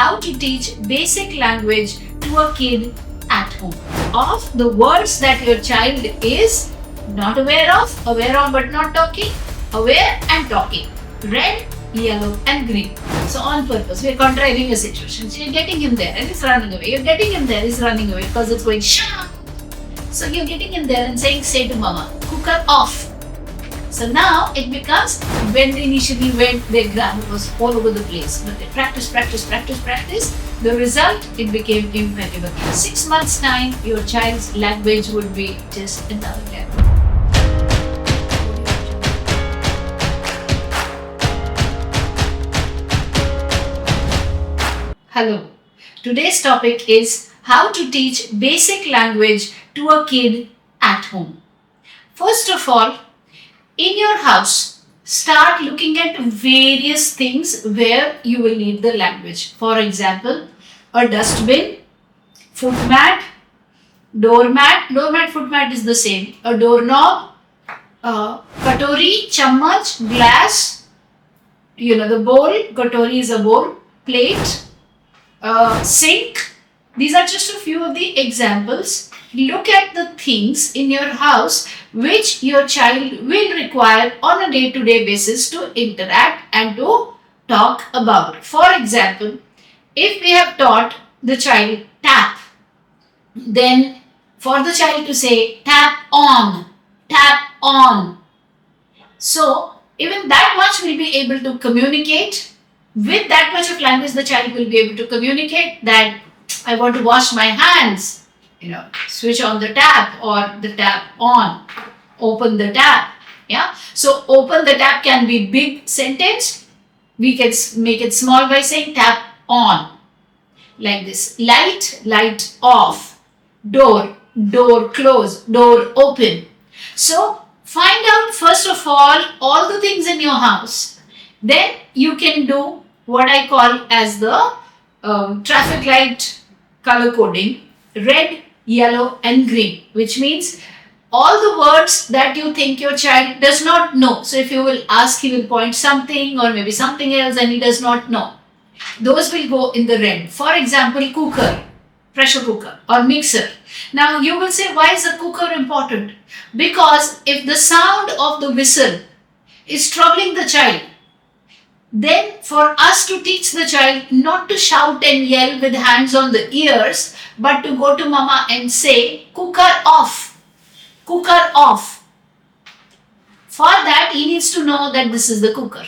how to teach basic language to a kid at home. Of the words that your child is not aware of but not talking, aware and talking. Red, yellow and green. So on purpose, we're contriving a situation. So you're getting him there and he's running away. You're getting him there, he's running away because it's going shah. So you're getting him there and saying, say to mama, cooker off. So now it becomes, when they initially went, their grammar was all over the place. But they practice. The result, it became impeccable. 6 months time, your child's language would be just another level. Hello. Today's topic is how to teach basic language to a kid at home. First of all, in your house, start looking at various things where you will need the language. For example, a dustbin, foot mat, doormat, foot mat is the same, a doorknob, katori, chammach, glass, the bowl, katori is a bowl, plate, sink. These are just a few of the examples. Look at the things in your house which your child will require on a day-to-day basis to interact and to talk about. For example, if we have taught the child tap, then for the child to say tap on. So even that much will be able to communicate. With that much of language, the child will be able to communicate that I want to wash my hands. Switch on the tap or the tap on. Open the tap. Yeah. So open the tap can be big sentence. We can make it small by saying tap on. Like this. Light off. Door close. Door open. So find out first of all the things in your house. Then you can do what I call as the traffic light color coding. Red, yellow and green, which means all the words that you think your child does not know. So if you will ask, he will point something or maybe something else and he does not know. Those will go in the red. For example, cooker, pressure cooker or mixer. Now you will say, why is a cooker important? Because if the sound of the whistle is troubling the child, then for us to teach the child not to shout and yell with hands on the ears, but to go to mama and say, cooker off. For that, he needs to know that this is the cooker.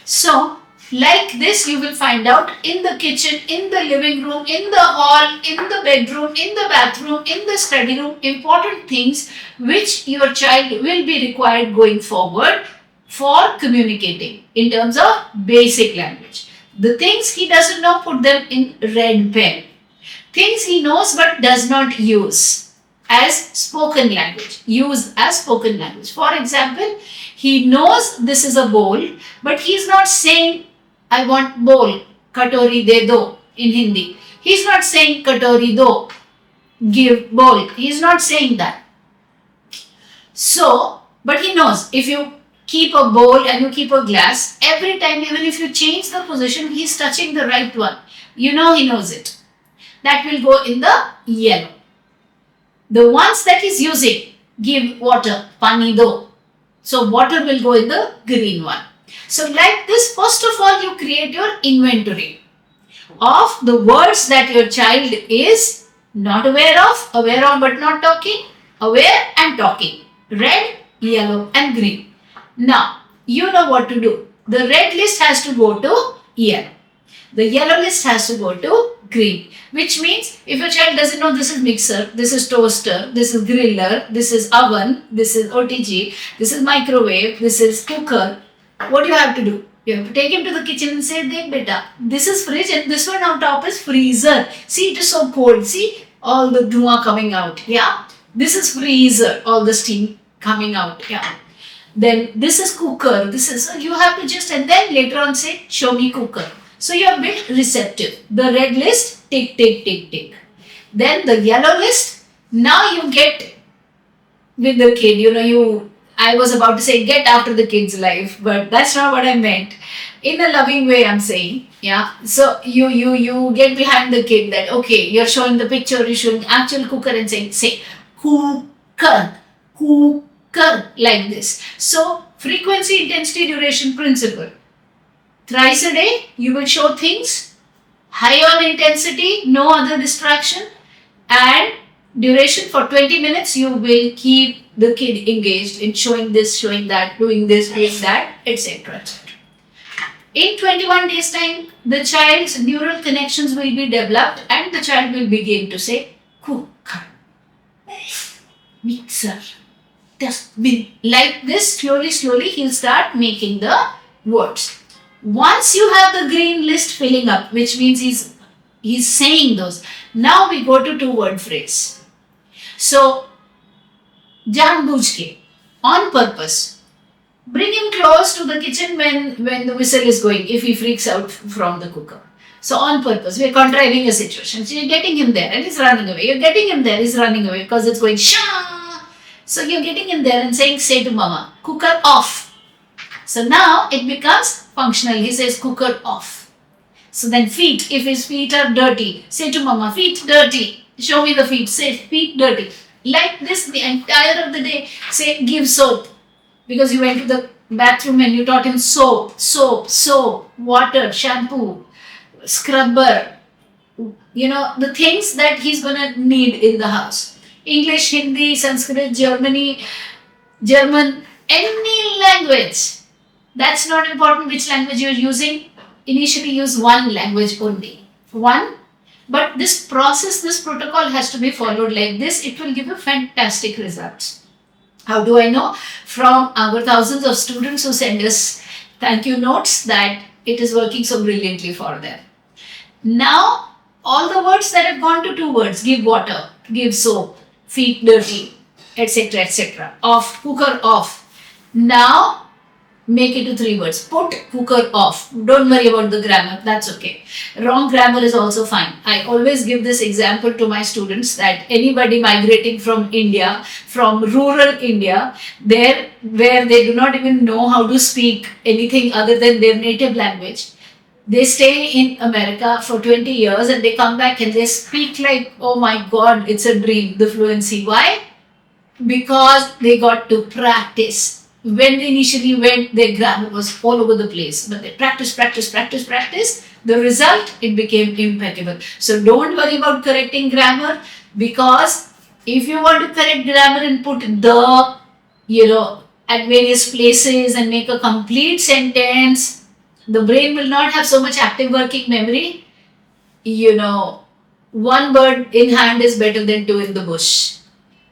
So, like this, you will find out in the kitchen, in the living room, in the hall, in the bedroom, in the bathroom, in the study room, important things which your child will be required going forward for communicating in terms of basic language. The things he doesn't know, put them in red pen. Things he knows but does not use as spoken language. Use as spoken language. For example, he knows this is a bowl, but he is not saying, I want bowl, katori de do in Hindi. He is not saying katori do, give bowl. He is not saying that. So, but he knows if you keep a bowl and you keep a glass, every time, even if you change the position, he is touching the right one. He knows it. That will go in the yellow. The ones that he's using, give water, pani do. So water will go in the green one. So like this, first of all, you create your inventory of the words that your child is not aware of but not talking, aware and talking. Red, yellow and green. Now, you know what to do. The red list has to go to yellow. The yellow list has to go to green. Which means, if your child doesn't know this is mixer, this is toaster, this is griller, this is oven, this is OTG, this is microwave, this is cooker, what do you have to do? You have to take him to the kitchen and say, Dekh beta, this is fridge and this one on top is freezer. See, it is so cold. See, all the dhua coming out. Yeah. This is freezer, all the steam coming out. Yeah. Then this is cooker, you have to just, and then later on say, show me cooker. So you are a bit receptive. The red list, tick. Then the yellow list, now you get with the kid, you I was about to say get after the kid's life, but that's not what I meant. In a loving way, I'm saying, yeah. So you get behind the kid that okay, you're showing the picture, you're showing actual cooker and saying say cooker, cooker like this. So frequency, intensity, duration principle. Thrice a day, you will show things high on intensity, no other distraction, and duration for 20 minutes. You will keep the kid engaged in showing this, showing that, doing this, doing that, etc. etc. In 21 days time, the child's neural connections will be developed and the child will begin to say cooker, mixer, dustbin. Like this, slowly he'll start making the words. Once you have the green list filling up, which means he's saying those. Now we go to two-word phrase. So, janbujke, on purpose. Bring him close to the kitchen when the whistle is going, if he freaks out from the cooker. So on purpose, we're contriving a situation. So you're getting him there and he's running away. You're getting him there, he's running away because it's going sha. So you're getting him there and saying, say to mama, cooker off. So now it becomes functional. He says cooker off. So then feet, if his feet are dirty, say to mama, feet dirty. Show me the feet, say feet dirty. Like this the entire of the day. Say give soap. Because you went to the bathroom and you taught him soap, water, shampoo, scrubber. You know, the things that he's gonna need in the house. English, Hindi, Sanskrit, German, any language. That's not important which language you're using. Initially use one language only. One. But this process, this protocol has to be followed like this. It will give you fantastic results. How do I know? From our thousands of students who send us thank you notes that it is working so brilliantly for them. Now, all the words that have gone to two words, give water, give soap, feet dirty, etc., etc. Off, cooker off. Now, make it to three words. Put cooker off. Don't worry about the grammar. That's okay. Wrong grammar is also fine. I always give this example to my students that anybody migrating from India, from rural India, there where they do not even know how to speak anything other than their native language, they stay in America for 20 years and they come back and they speak like, oh my God, it's a dream, the fluency. Why? Because they got to practice. When they initially went, their grammar was all over the place. But they practice. The result, it became impeccable. So don't worry about correcting grammar, because if you want to correct grammar and put the, at various places and make a complete sentence, the brain will not have so much active working memory. One bird in hand is better than two in the bush.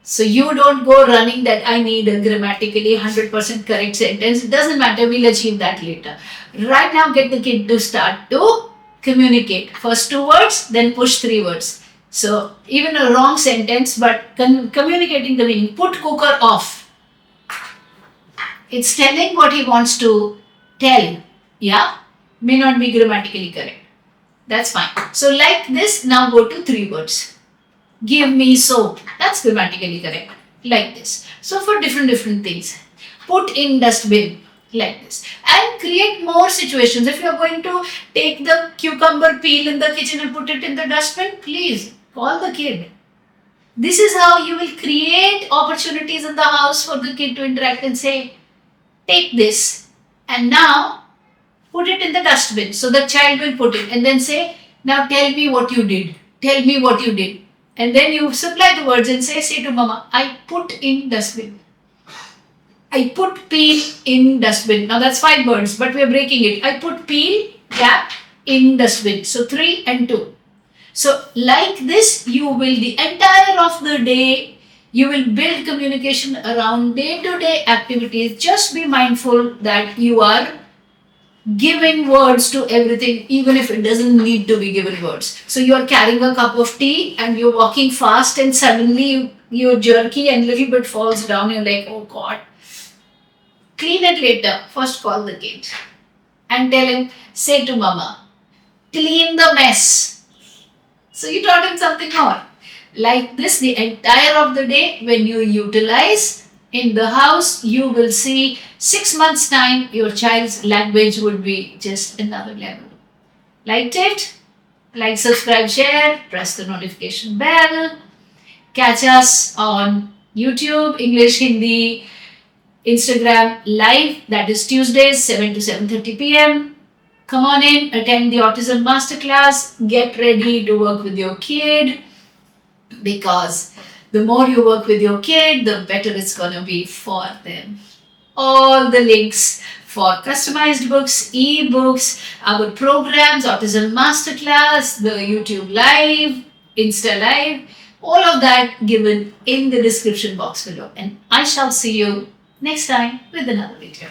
So you don't go running that I need a grammatically 100% correct sentence. It doesn't matter, we'll achieve that later. Right now, get the kid to start to communicate. First two words, then push three words. So even a wrong sentence, but communicating the meaning. Put cooker off. It's telling what he wants to tell. Yeah? May not be grammatically correct. That's fine. So like this, now go to three words. Give me soap. That's grammatically correct. Like this. So for different things. Put in dustbin. Like this. And create more situations. If you're going to take the cucumber peel in the kitchen and put it in the dustbin, please call the kid. This is how you will create opportunities in the house for the kid to interact and say, take this and now put it in the dustbin. So the child will put it and then say, now tell me what you did. Tell me what you did. And then you supply the words and say to mama, I put in dustbin. I put peel in dustbin. Now that's 5 words, but we're breaking it. I put peel, gap, in dustbin. So 3 and 2. So like this, you will the entire of the day, you will build communication around day-to-day activities. Just be mindful that you are giving words to everything, even if it doesn't need to be given words. So you're carrying a cup of tea and you're walking fast and suddenly you're jerky and little bit falls down. You're like, oh God. Clean it later. First call the kid and tell him, say to mama, clean the mess. So you taught him something more. Like this, the entire of the day, when you utilize in the house, you will see 6 months' time, your child's language would be just another level. Liked it? Like, subscribe, share, press the notification bell. Catch us on YouTube, English, Hindi, Instagram live. That is Tuesdays, 7 to 7:30 p.m. Come on in, attend the Autism Masterclass. Get ready to work with your kid, because the more you work with your kid, the better it's going to be for them. All the links for customized books, e-books, our programs, Autism Masterclass, the YouTube Live, Insta Live, all of that given in the description box below. And I shall see you next time with another video.